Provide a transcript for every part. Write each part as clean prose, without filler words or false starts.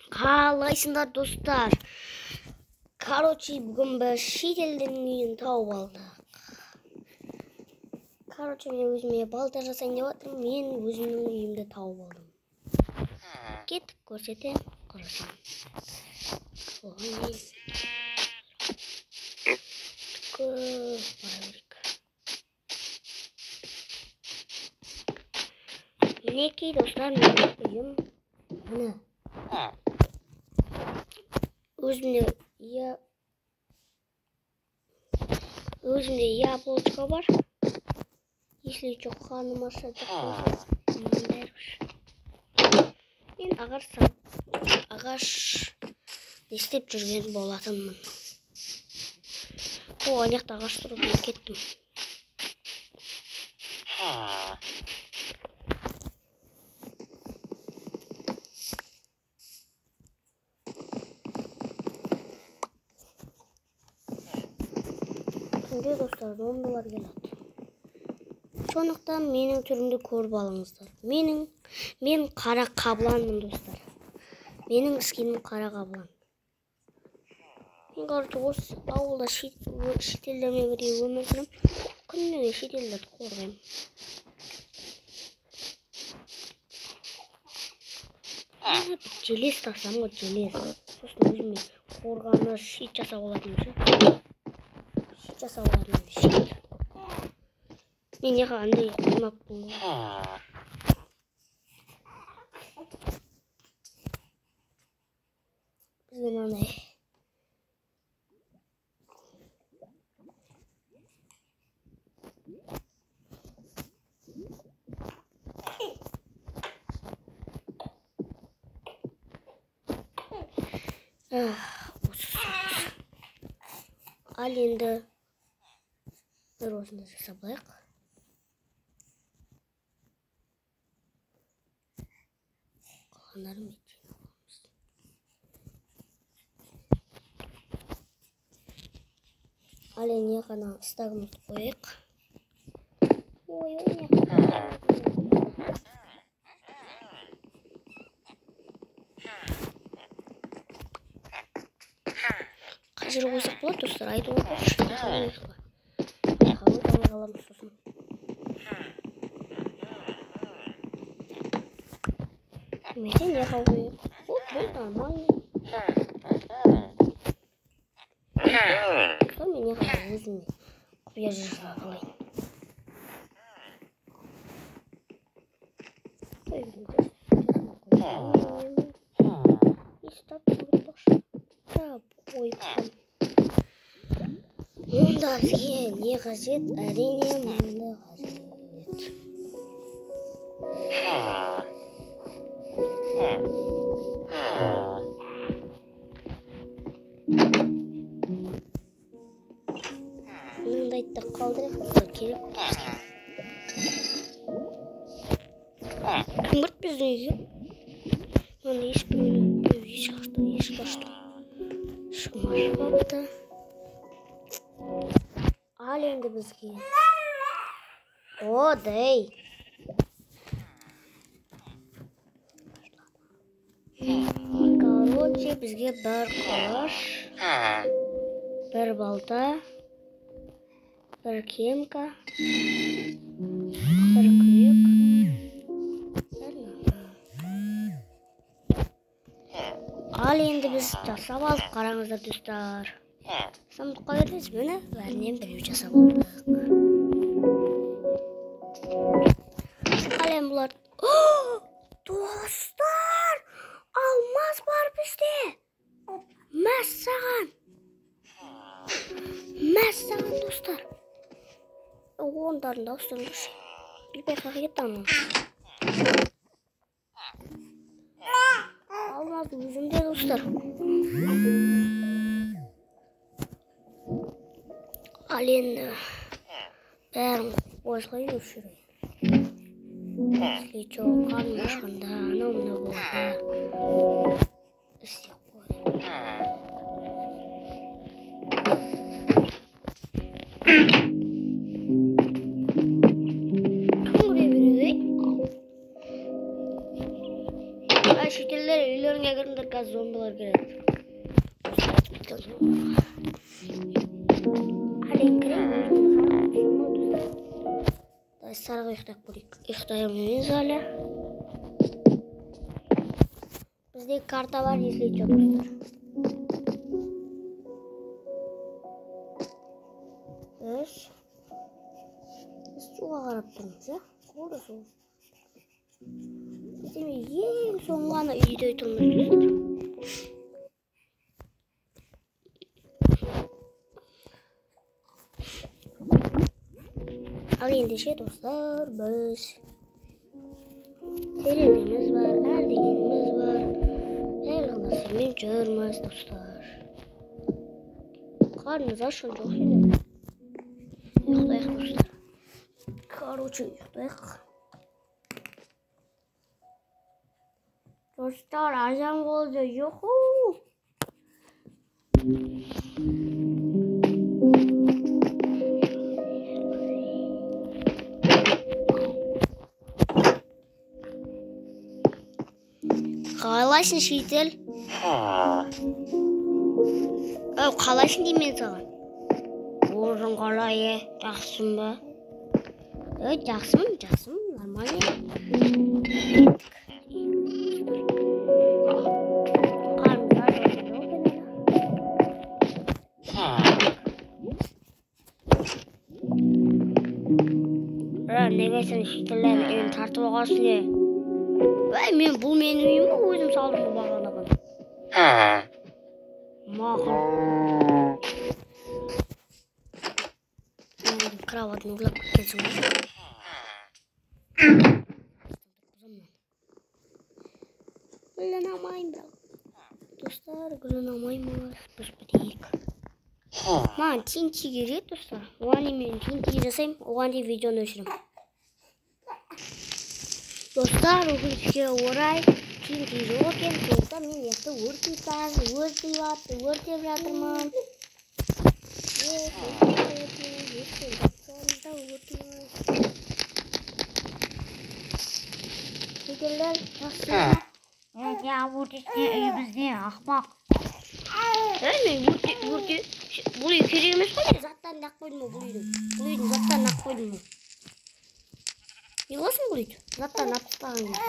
Қалайсыңдар достар? Короче, бүгін біз шет елден үйін тауып алдық. Короче, мен өзіме балта жасайын деп жатырмын. Мен өзімнің үйімді тауып алдым. Кеттік, көрсетем. Короче. Мінекей достар, менің үйім. Міне. Өзімде яблочко бар. Если что, ханым аша мен ағаш не істеп жүрген болатынмын. О, аяқта ағаш тұрып мен кеттім. Күнде достар, зомбилар келеді. Сондықтан менің түрімді көріп алыңыздар. Мен қара қабыланмын достар. Менің скинім қара қабылан. Мен короче осы ауылда шетелдермен бірге өмір сүремін. Күнде шетелдерді қорғаймын. Желез тастам ғой, желез. Сосын өзіме қорғаны шит жасап алатын ше. Мен неға андай қоймаппын ғой. Бізден андай. Ал енді бір осында жасап алайық. Қалғандарын беттен аламыз. Ал енді ғана стагымызды қойайық. Ой. Қажыр қойсақ болады достар, айтып отыршы. Қаламыз сосын. Мен не қойып? Вот, бұл нормально. Мен не қойып өзіме құпия жырға қалайын. Онда бізге не қажет? Әрине мынаны қажет. Мындайды қалдырайық, керек бізге. Кім бұрт біздің үйге? Оны ешкім ашпапты. Ал енді бізге. О, дей. Короче, бізге бір қалаш, бір балта, бір кемка, бір күйік. Ал енді біз жасап алып қараңыздар достар. Самдыққа береміз, мені бәрінен біреу жасап алдық. Қалем бұлар. Достар! Алмаз бар бізде! Мәссаған достар. Оғындарын да ұстырыңызшы. Bir bekle anam. Almaz yüzümde dostlar. Alin ben boşlayayım şurayı. Если çok kalmışında anamla burada. İşte koy. Şekiller Үйлеріңе кіріңдер, қазір зомбилар келеді. Ален кірем, сарыға ұйықтап көрейік. Ұйықтаймыз әлі. Бізде карта бар, езлейте достар. Біз суға қарап тұрмыз, Қоры су. Бізде ең соңғаны үйде тұрмыз достар. Ал ендеше достар, біз тереземіз бар, әрдегеніміз бар. Бәрі жүрміз достар. Қарнымыз ашқан жоқ енді. Ұйықтайық достар. Короче, ұйықтайық. Dostlar, azam oldu. Yuhu. Қалайсың шетел? Қалайсың деймін саған. Орын қалай, жақсың ба? Жақсымын, нормально. Неге сен шетелден үйін тартып алғансың не? Бұл менің үйім ба, өзім салдым бұл бағанаған. Мақұл. Кроватын ұрлап кеткенсің ба? Гүлінамайым бірақ. Достар, гүлінамаймыз. Біз бітейік. Маған TNT керек достар. Оған мен TNT жасайым, оған дейін видеоны өшірім. Dostlar, өкінішке орай TNT жоқ екен, сондықтан мен яқты өртеп жатырмын. Шекерлер, жақсылар. Ne avutuşne evimizde ahmak. Бұл үй керек емес қой, заттан нақ қойдым бұл үйдің. Бұл үйдің заттан нақ қойдым. Не қыласың бұл үйді? Заттан нақ тұтпаған кезде.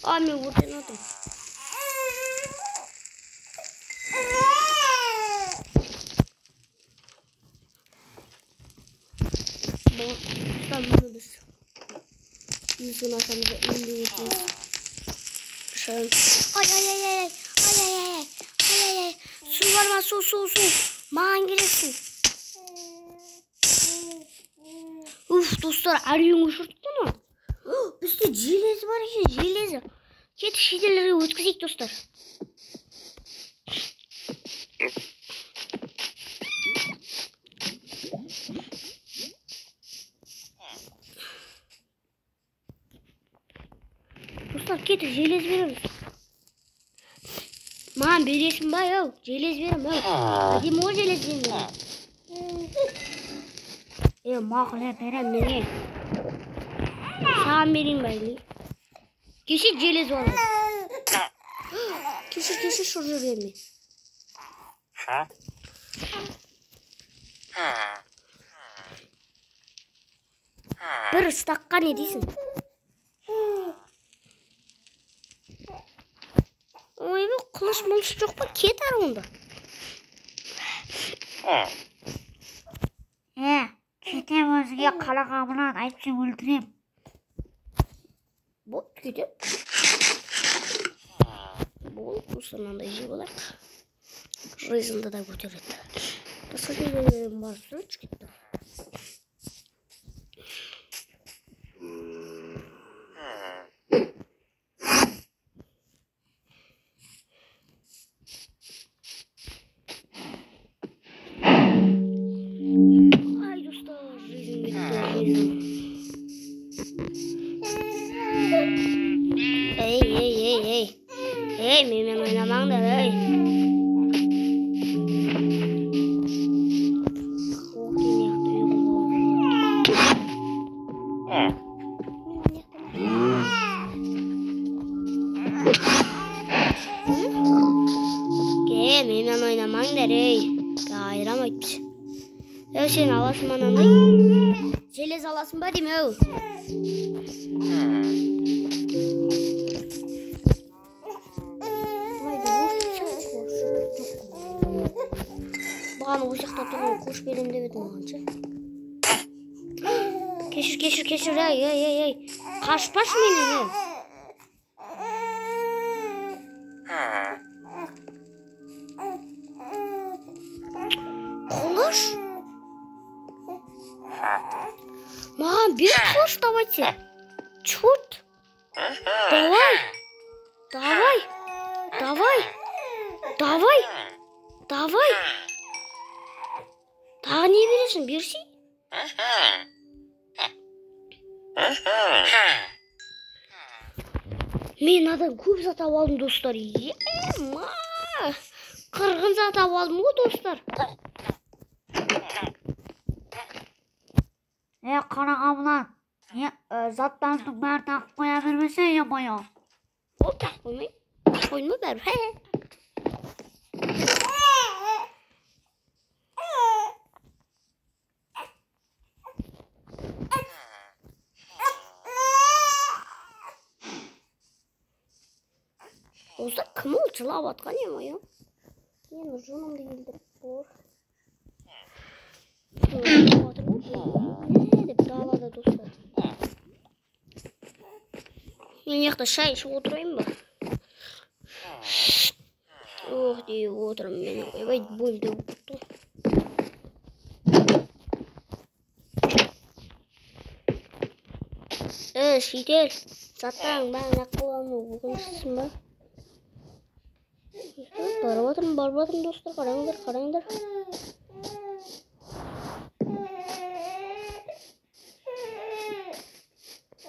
Мен өртен отырмын. Бұны біз үйсін асамызда үйінде өтеміз. Ай. Su var mı? Su. Mağan gelirsin. Dostlar, arayın uçurttu mu? Bizde jelez var ya, jelezi. Ket şideleri ötküzeyik dostlar. Dostlar, ket jelez veriyoruz. Mağan бересің ба, желез берім, Әдем ол желез берім. Мақыл берем мене. Саған берейін ба, Кеше желез олды. Кеше шұр жүрген. Бір стаққа не дейсің? Ой, қылыш мұлыш жоқ па? Кет ар онда. Кетем өзге қалағамынан айтшы өлтірем. Бұл кетем. Бұл ұсынандай жей болақ. Жизында да көтереді. Басқадегілерім бар сүріч кетті. Менімен ойнамаңдар, Менен ойнамаңдар, ей. Айрамайт. Сен аласың манандай. Желез аласың ба дейм, өу. Бұған осақта тұрған қош берем деп едім оғанша. Кешір, ей. Қашпашы менен, ей. Қолаш? Маған бер қолаш давайте. Чёрт. Давай. Тағы не бересің, берсей? Мен адан көп затап алдым, достар. Қырғын затап алдым ғой, достар. Қарағамлан, заттарыңның бәрін тақып қоя бермесе, емайо. Ол тақ қоймай. Қойма бәрі. Достар, кім ол жылап атқан емайо? Мен жонымды елдіріп бор. Не деп далада, достар. Мен яқта шай ішіп отырайын ба? Ох, деп отырым мен. Ойбай, бойым деп отырды. Шетел, заттарың бәрін ақылану бұғыншысың ба? Барып отырмын, достар, қараңдар.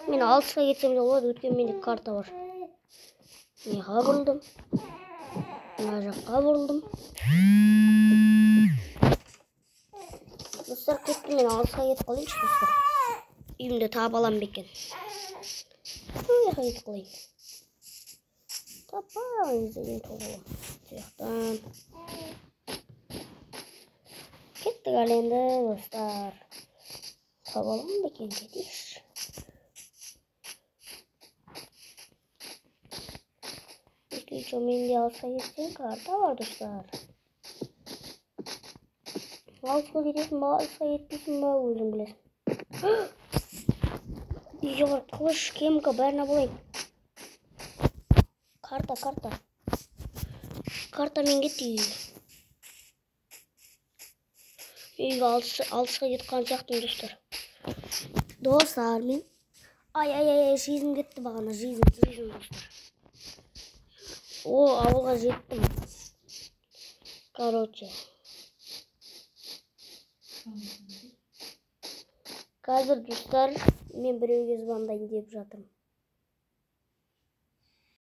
Мен алысқа кетсем де болады, өткен менде карта бар. Неға бұрылдым? Мына жаққа бұрылдым. Достар, кетті, мен алысқа кетіп қалайыншы, достар. Үйімді таап алам бекен. Неға кетіп қалайын? Таппайыз деген тоғылым. Сияқтан. Кеттік әлемді, достар. Таап алам бекен, кетейш. Еще менде алысқа кетсең карта бар, достар. Алысқа кетесің ба, алысқа кетпейсің ба, өзің білесің. Үйге бар, қылыш, кемка, бәріне болайын. Карта мен кетті үйге. Үйге алысқа кетқан сияқтымын, достар. Достар, мен... Ай, жизнь кетті бағана, жизнь, достар. О, ауылға жеттім. Короче. Қазір, достар, мен біреуге звондайын деп жатырмын.